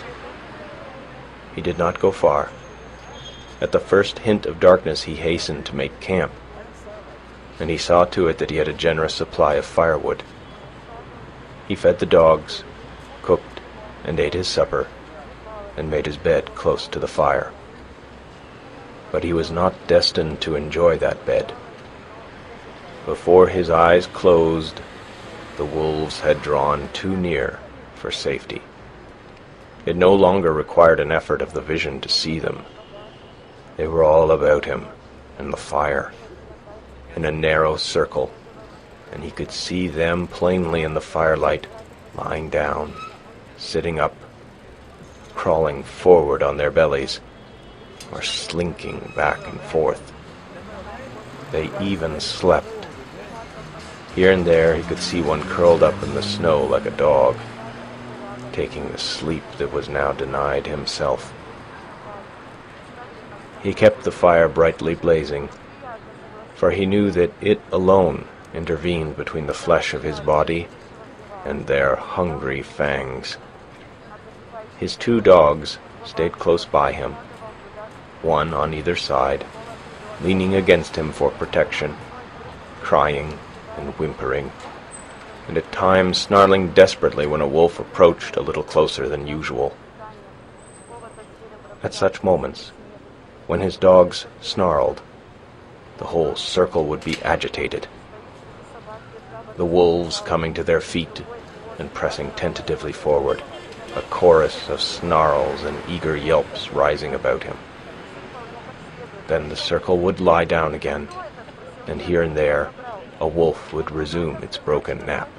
dogs. He did not go far. At the first hint of darkness he hastened to make camp, and he saw to it that he had a generous supply of firewood. He fed the dogs, cooked and ate his supper, and made his bed close to the fire. But he was not destined to enjoy that bed. Before his eyes closed, the wolves had drawn too near for safety. It no longer required an effort of the vision to see them. They were all about him and the fire, in a narrow circle, and he could see them plainly in the firelight, lying down, sitting up, crawling forward on their bellies, or slinking back and forth. They even slept. Here and there he could see one curled up in the snow like a dog, taking the sleep that was now denied himself. He kept the fire brightly blazing, for he knew that it alone intervened between the flesh of his body and their hungry fangs. His 2 dogs stayed close by him, one on either side, leaning against him for protection, crying and whimpering, and at times snarling desperately when a wolf approached a little closer than usual. At such moments, when his dogs snarled, the whole circle would be agitated, the wolves coming to their feet and pressing tentatively forward, a chorus of snarls and eager yelps rising about him. Then the circle would lie down again, and here and there a wolf would resume its broken nap.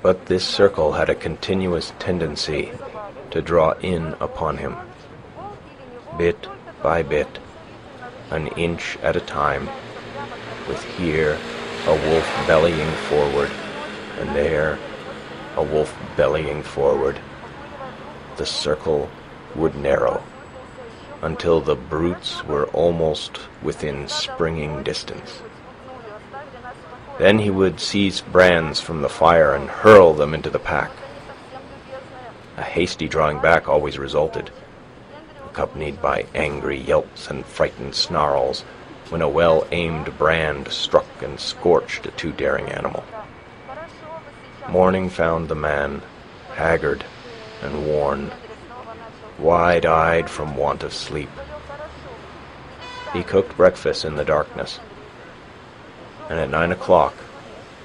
But this circle had a continuous tendency to draw in upon him, bit by bit, an inch at a time, with here a wolf bellying forward, and there a wolf bellying forward. The circle would narrow until the brutes were almost within springing distance. Then he would seize brands from the fire and hurl them into the pack. A hasty drawing back always resulted, accompanied by angry yelps and frightened snarls, when a well-aimed brand struck and scorched a too daring animal. Morning found the man, haggard and worn, wide-eyed from want of sleep. He cooked breakfast in the darkness, and at 9 o'clock,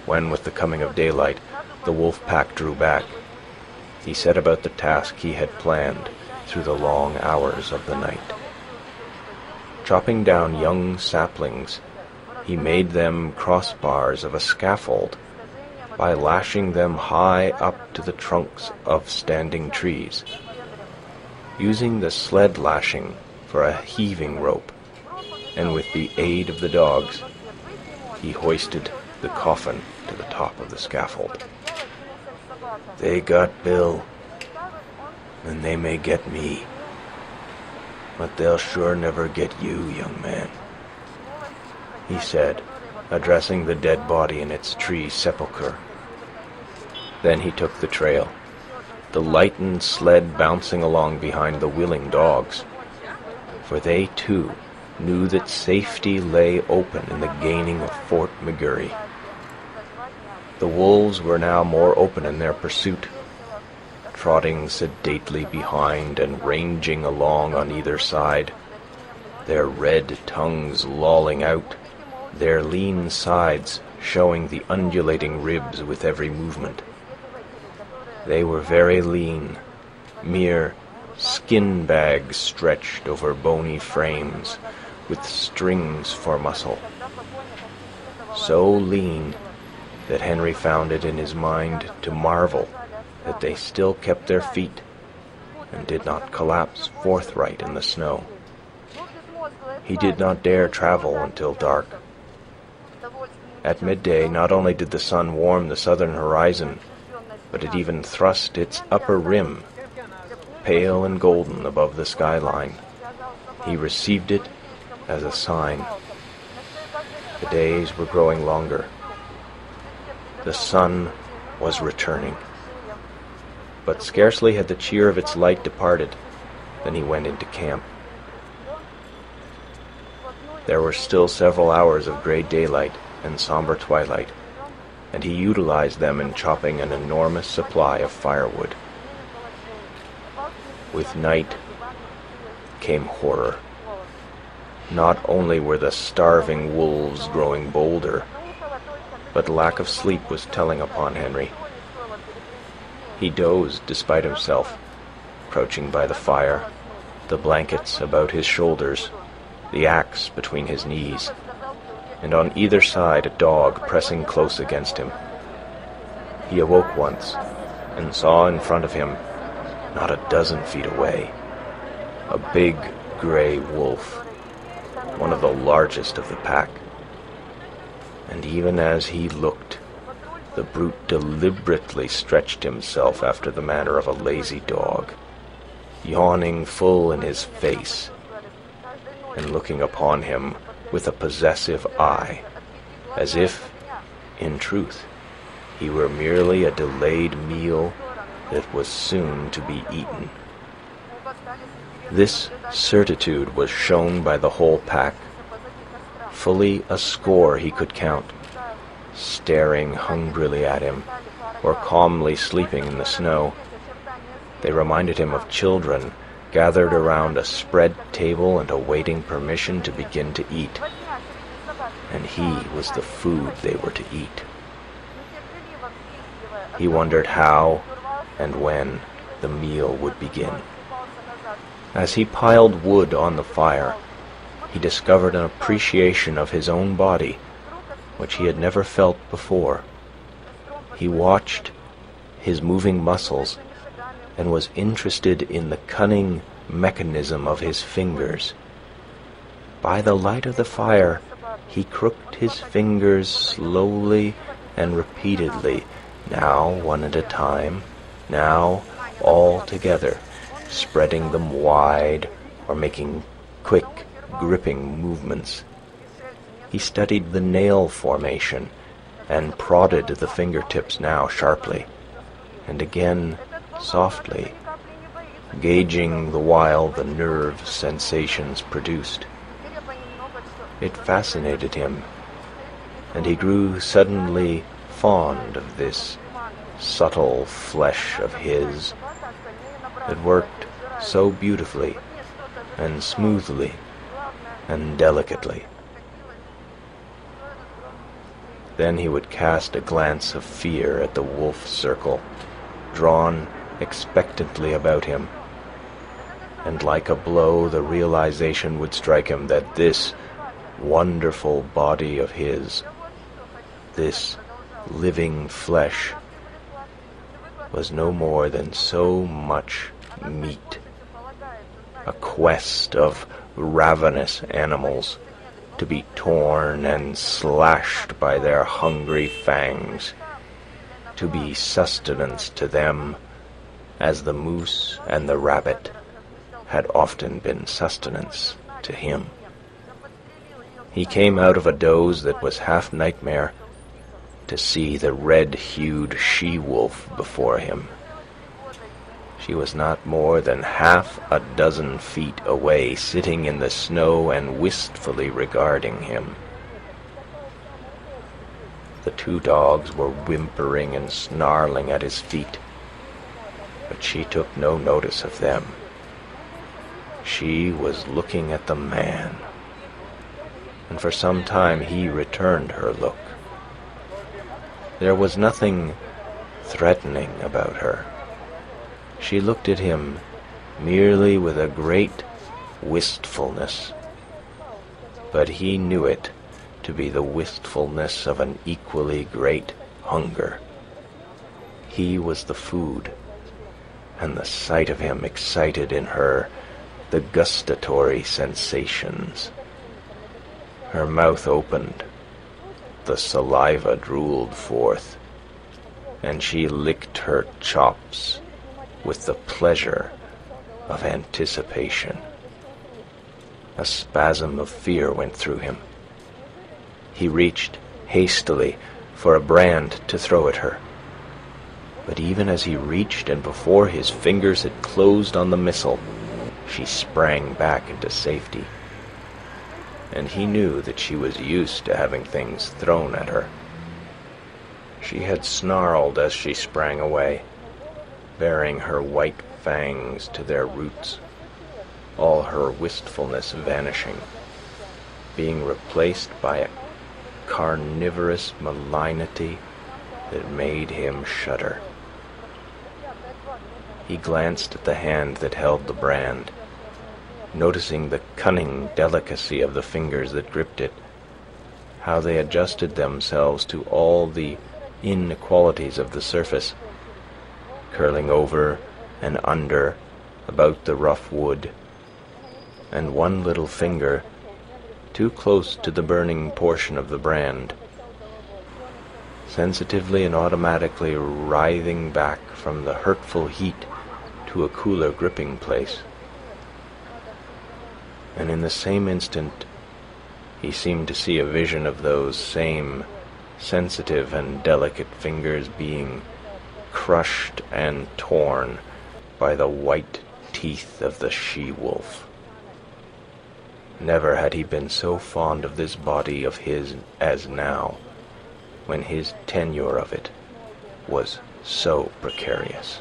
when with the coming of daylight the wolf pack drew back, he set about the task he had planned through the long hours of the night. Chopping down young saplings, he made them crossbars of a scaffold by lashing them high up to the trunks of standing trees, using the sled lashing for a heaving rope, and with the aid of the dogs, he hoisted the coffin to the top of the scaffold. "They got Bill, and they may get me, but they'll sure never get you, young man," he said, addressing the dead body in its tree sepulchre. Then he took the trail, the lightened sled bouncing along behind the willing dogs, for they, too, knew that safety lay open in the gaining of Fort McGurry. The wolves were now more open in their pursuit, trotting sedately behind and ranging along on either side, their red tongues lolling out, their lean sides showing the undulating ribs with every movement. They were very lean, mere skin bags stretched over bony frames, with strings for muscle. So lean that Henry found it in his mind to marvel that they still kept their feet and did not collapse forthright in the snow. He did not dare travel until dark. At midday, not only did the sun warm the southern horizon, but it even thrust its upper rim, pale and golden above the skyline. He received it as a sign. The days were growing longer. The sun was returning. but scarcely had the cheer of its light departed than he went into camp. There were still several hours of gray daylight and somber twilight, and he utilized them in chopping an enormous supply of firewood. With night came horror. Not only were the starving wolves growing bolder, but lack of sleep was telling upon Henry. He dozed despite himself, crouching by the fire, the blankets about his shoulders, the axe between his knees, and on either side a dog pressing close against him. He awoke once and saw in front of him, not a dozen feet away, a big gray wolf, one of the largest of the pack. And even as he looked, the brute deliberately stretched himself after the manner of a lazy dog, yawning full in his face, and looking upon him with a possessive eye, as if, in truth, he were merely a delayed meal that was soon to be eaten. This certitude was shown by the whole pack, fully a score he could count, staring hungrily at him, or calmly sleeping in the snow. They reminded him of children gathered around a spread table and awaiting permission to begin to eat. And he was the food they were to eat. He wondered how and when the meal would begin. As he piled wood on the fire, he discovered an appreciation of his own body which he had never felt before. He watched his moving muscles and was interested in the cunning mechanism of his fingers. By the light of the fire, he crooked his fingers slowly and repeatedly, now one at a time, now all together, spreading them wide or making quick, gripping movements. He studied the nail formation and prodded the fingertips now sharply, and again softly, gauging the while the nerve sensations produced. It fascinated him, and he grew suddenly fond of this subtle flesh of his that worked so beautifully and smoothly and delicately. Then he would cast a glance of fear at the wolf circle, drawn expectantly about him, and like a blow the realization would strike him that this wonderful body of his, this living flesh, was no more than so much meat, a quest of ravenous animals to be torn and slashed by their hungry fangs, to be sustenance to them as the moose and the rabbit had often been sustenance to him. He came out of a doze that was half nightmare to see the red-hued she-wolf before him. She was not more than half a dozen feet away, sitting in the snow and wistfully regarding him. The two dogs were whimpering and snarling at his feet, but she took no notice of them. She was looking at the man, and for some time he returned her look. There was nothing threatening about her. She looked at him merely with a great wistfulness, but he knew it to be the wistfulness of an equally great hunger. He was the food, and the sight of him excited in her the gustatory sensations. Her mouth opened, the saliva drooled forth, and she licked her chops with the pleasure of anticipation. A spasm of fear went through him. He reached hastily for a brand to throw at her, But even as he reached, and before his fingers had closed on the missile, she sprang back into safety. And he knew that she was used to having things thrown at her. She had snarled as she sprang away, baring her white fangs to their roots, all her wistfulness vanishing, being replaced by a carnivorous malignity that made him shudder. He glanced at the hand that held the brand, noticing the cunning delicacy of the fingers that gripped it, how they adjusted themselves to all the inequalities of the surface, curling over and under about the rough wood, and one little finger, too close to the burning portion of the brand, sensitively and automatically writhing back from the hurtful heat to a cooler gripping place. And in the same instant, he seemed to see a vision of those same sensitive and delicate fingers being crushed and torn by the white teeth of the she-wolf. Never had he been so fond of this body of his as now, when his tenure of it was so precarious.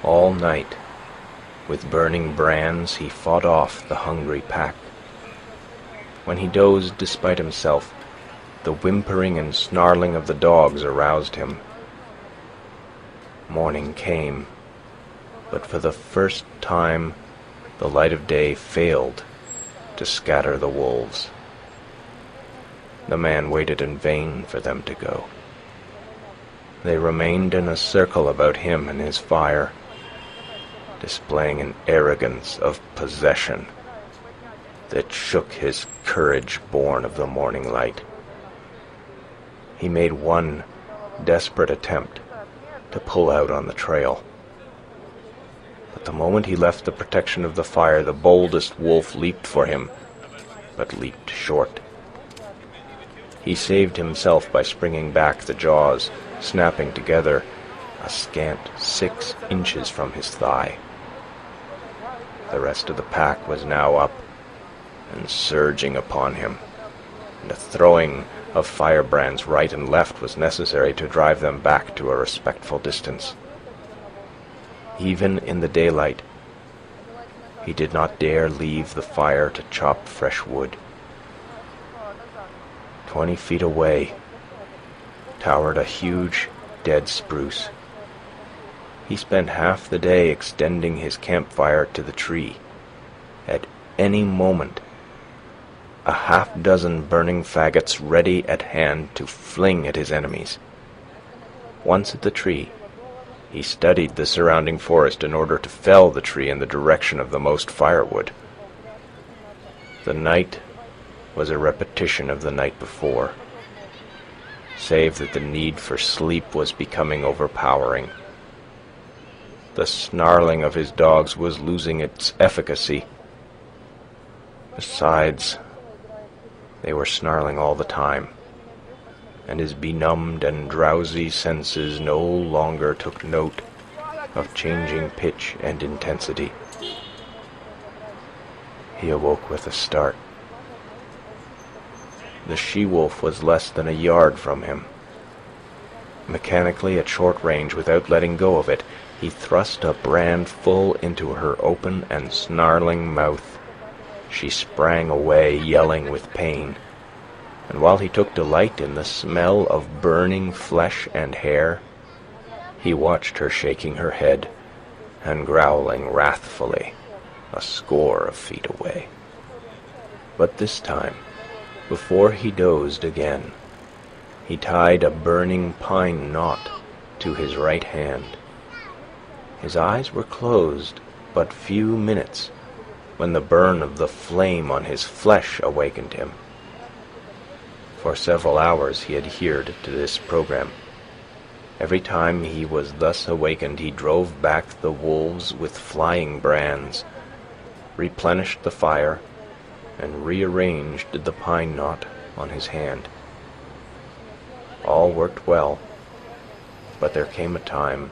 All night, with burning brands, he fought off the hungry pack. When he dozed despite himself, the whimpering and snarling of the dogs aroused him. Morning came, but for the first time the light of day failed to scatter the wolves. The man waited in vain for them to go. They remained in a circle about him and his fire, displaying an arrogance of possession that shook his courage born of the morning light. He made one desperate attempt to pull out on the trail. But the moment he left the protection of the fire, the boldest wolf leaped for him, but leaped short. He saved himself by springing back, the jaws snapping together a scant 6 inches from his thigh. The rest of the pack was now up and surging upon him, and a throwing of firebrands right and left was necessary to drive them back to a respectful distance. Even in the daylight, he did not dare leave the fire to chop fresh wood. 20 feet away towered a huge dead spruce. He spent half the day extending his campfire to the tree. At any moment, a half-dozen burning faggots ready at hand to fling at his enemies. Once at the tree, he studied the surrounding forest in order to fell the tree in the direction of the most firewood. The night was a repetition of the night before, save that the need for sleep was becoming overpowering. The snarling of his dogs was losing its efficacy. Besides, they were snarling all the time, and his benumbed and drowsy senses no longer took note of changing pitch and intensity. He awoke with a start. The she-wolf was less than a yard from him. Mechanically, at short range, without letting go of it, he thrust a brand full into her open and snarling mouth. She sprang away, yelling with pain, and while he took delight in the smell of burning flesh and hair, he watched her shaking her head and growling wrathfully a score of feet away. But this time, before he dozed again, he tied a burning pine knot to his right hand. His eyes were closed but few minutes when the burn of the flame on his flesh awakened him. For several hours he adhered to this program. Every time he was thus awakened, he drove back the wolves with flying brands, replenished the fire, and rearranged the pine knot on his hand. All worked well, But there came a time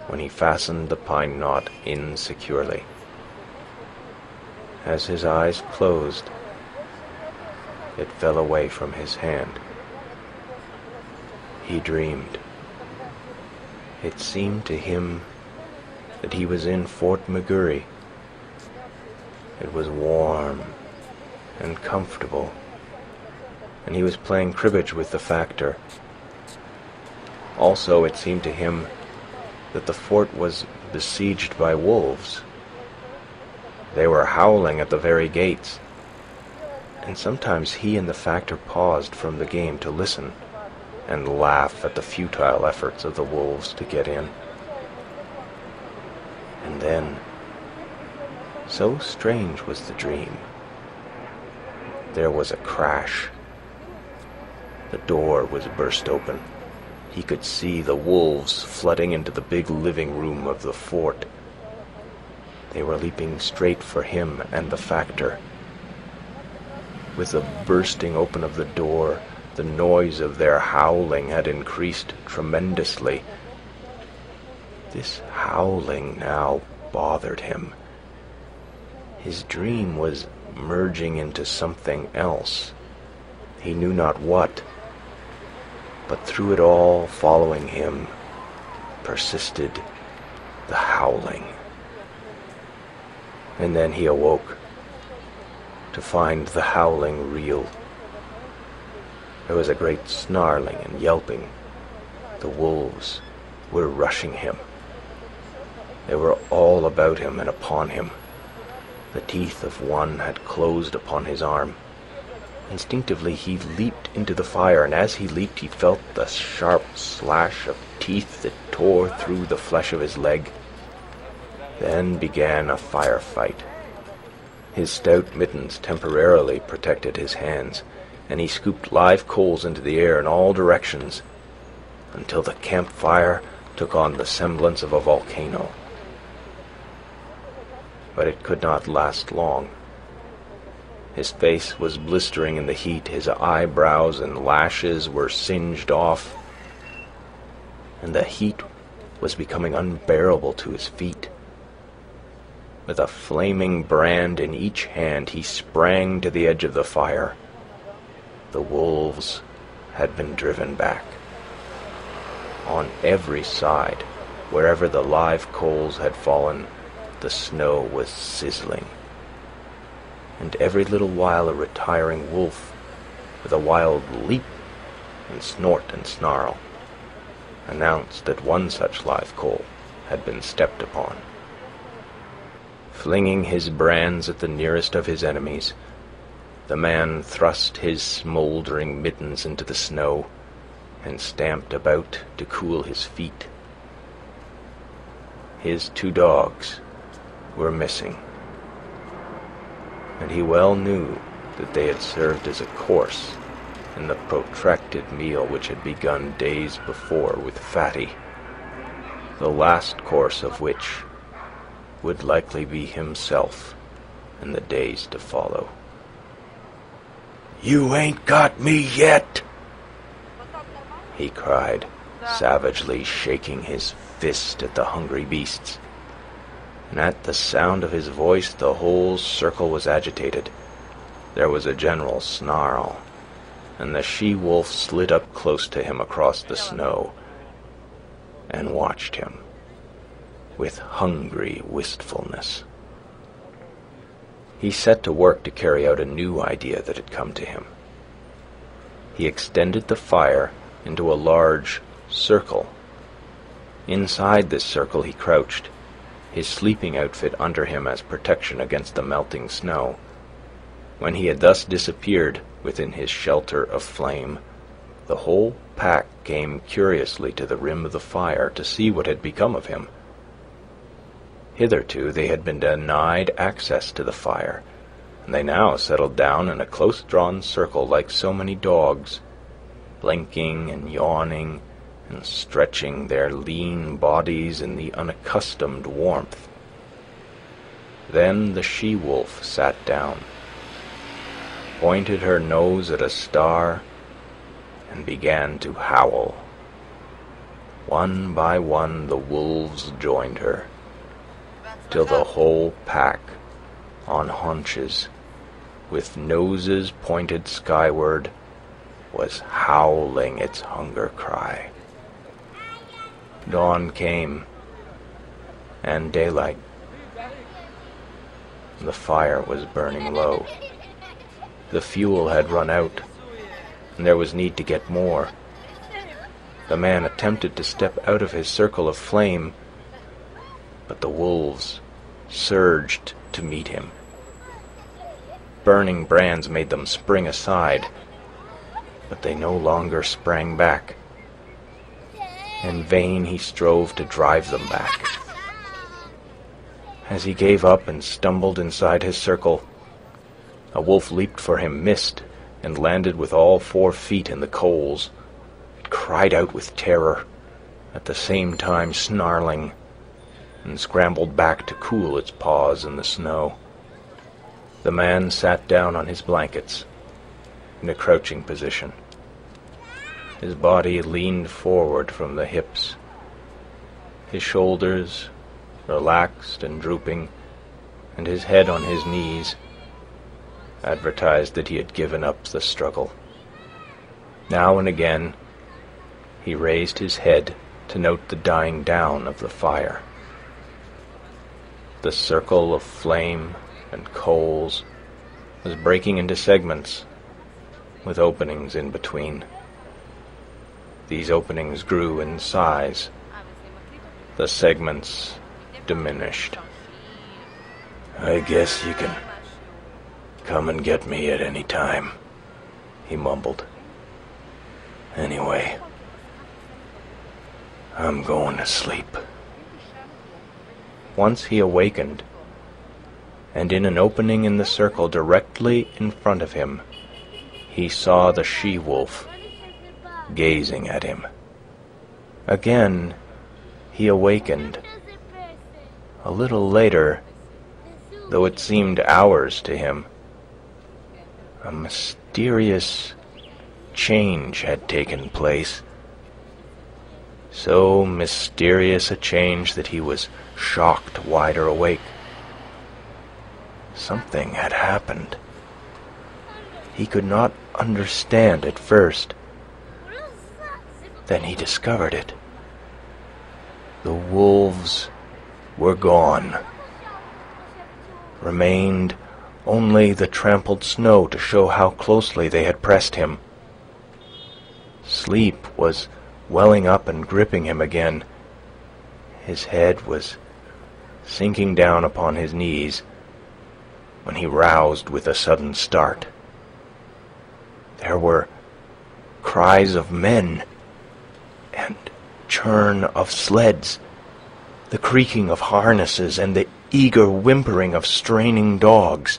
when he fastened the pine knot insecurely. As his eyes closed, it fell away from his hand. He dreamed. It seemed to him that he was in Fort McGurry. It was warm and comfortable, and he was playing cribbage with the factor. Also, it seemed to him that the fort was besieged by wolves. They were howling at the very gates, and sometimes he and the factor paused from the game to listen and laugh at the futile efforts of the wolves to get in. And then, so strange was the dream, there was a crash. The door was burst open. He could see the wolves flooding into the big living room of the fort. They were leaping straight for him and the factor. With the bursting open of the door, the noise of their howling had increased tremendously. This howling now bothered him. His dream was merging into something else. He knew not what, but through it all, following him, persisted the howling. And then he awoke to find the howling real. There was a great snarling and yelping. The wolves were rushing him. They were all about him and upon him. The teeth of one had closed upon his arm. Instinctively he leaped into the fire, and as he leaped he felt the sharp slash of teeth that tore through the flesh of his leg. Then began a firefight. His stout mittens temporarily protected his hands, and he scooped live coals into the air in all directions until the campfire took on the semblance of a volcano. But it could not last long. His face was blistering in the heat, his eyebrows and lashes were singed off, and the heat was becoming unbearable to his feet. With a flaming brand in each hand, he sprang to the edge of the fire. The wolves had been driven back. On every side, wherever the live coals had fallen, the snow was sizzling. And every little while a retiring wolf, with a wild leap and snort and snarl, announced that one such live coal had been stepped upon. Flinging his brands at the nearest of his enemies, the man thrust his smouldering mittens into the snow and stamped about to cool his feet. His 2 dogs were missing, and he well knew that they had served as a course in the protracted meal which had begun days before with Fatty, the last course of which would likely be himself in the days to follow. "You ain't got me yet!" he cried, savagely shaking his fist at the hungry beasts. And at the sound of his voice the whole circle was agitated. There was a general snarl, and the she-wolf slid up close to him across the snow and watched him with hungry wistfulness. He set to work to carry out a new idea that had come to him. He extended the fire into a large circle. Inside this circle he crouched, his sleeping outfit under him as protection against the melting snow. When he had thus disappeared within his shelter of flame, the whole pack came curiously to the rim of the fire to see what had become of him. Hitherto they had been denied access to the fire, and they now settled down in a close-drawn circle like so many dogs, blinking and yawning and stretching their lean bodies in the unaccustomed warmth. Then the she-wolf sat down, pointed her nose at a star, and began to howl. One by one the wolves joined her, till the whole pack, on haunches, with noses pointed skyward, was howling its hunger cry. Dawn came, and daylight. The fire was burning low. The fuel had run out, and there was need to get more. The man attempted to step out of his circle of flame, but the wolves surged to meet him. Burning brands made them spring aside, but they no longer sprang back. In vain he strove to drive them back. As he gave up and stumbled inside his circle, a wolf leaped for him, missed, and landed with all 4 feet in the coals. It cried out with terror, at the same time snarling, and scrambled back to cool its paws in the snow. The man sat down on his blankets, in a crouching position. His body leaned forward from the hips. His shoulders, relaxed and drooping, and his head on his knees, advertised that he had given up the struggle. Now and again, he raised his head to note the dying down of the fire. The circle of flame and coals was breaking into segments, with openings in between. These openings grew in size. The segments diminished. "I guess you can come and get me at any time," he mumbled. "Anyway, I'm going to sleep." Once he awakened, and in an opening in the circle directly in front of him, he saw the she-wolf gazing at him. Again he awakened. A little later, though it seemed hours to him, a mysterious change had taken place. So mysterious a change that he was shocked wider awake. Something had happened. He could not understand at first. Then he discovered it. The wolves were gone. Remained only the trampled snow to show how closely they had pressed him. Sleep was welling up and gripping him again. His head was sinking down upon his knees when he roused with a sudden start. There were cries of men and churn of sleds, the creaking of harnesses and the eager whimpering of straining dogs.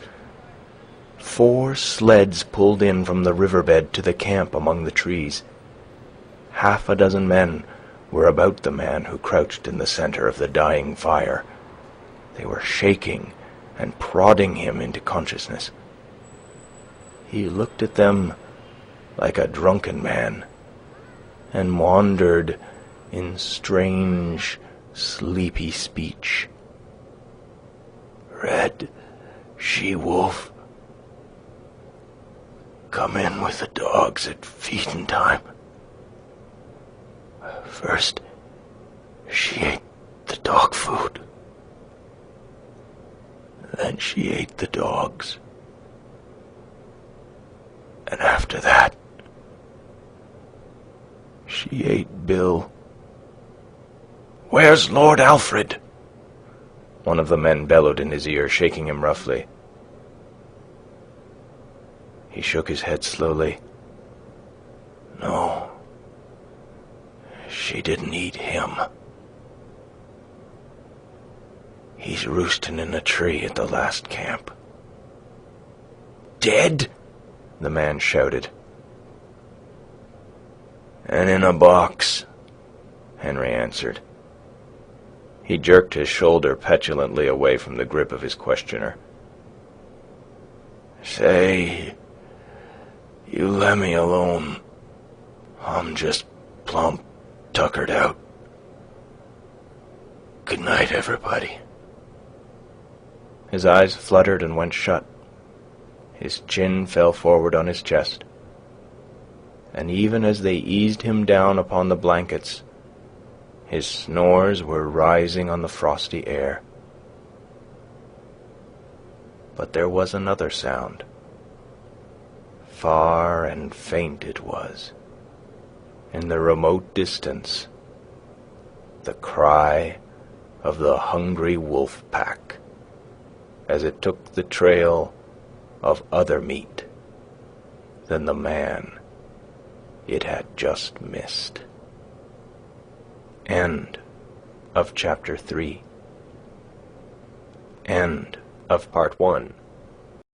4 sleds pulled in from the riverbed to the camp among the trees. 6 men were about the man who crouched in the center of the dying fire. They were shaking and prodding him into consciousness. He looked at them like a drunken man, and wandered in strange, sleepy speech. "Red she-wolf, come in with the dogs at feeding time. First, she ate the dog food. Then she ate the dogs. And after that, she ate Bill." "Where's Lord Alfred?" one of the men bellowed in his ear, shaking him roughly. He shook his head slowly. "No, she didn't eat him. He's roosting in a tree at the last camp." "Dead?" the man shouted. "And in a box," Henry answered. He jerked his shoulder petulantly away from the grip of his questioner. "Say, you let me alone. I'm just plumb tuckered out." Good night, everybody. His eyes fluttered and went shut. His chin fell forward on his chest. And even as they eased him down upon the blankets, his snores were rising on the frosty air. But there was another sound. Far and faint it was. In the remote distance, the cry of the hungry wolf pack as it took the trail of other meat than the man it had just missed. End of chapter 3. End of part 1.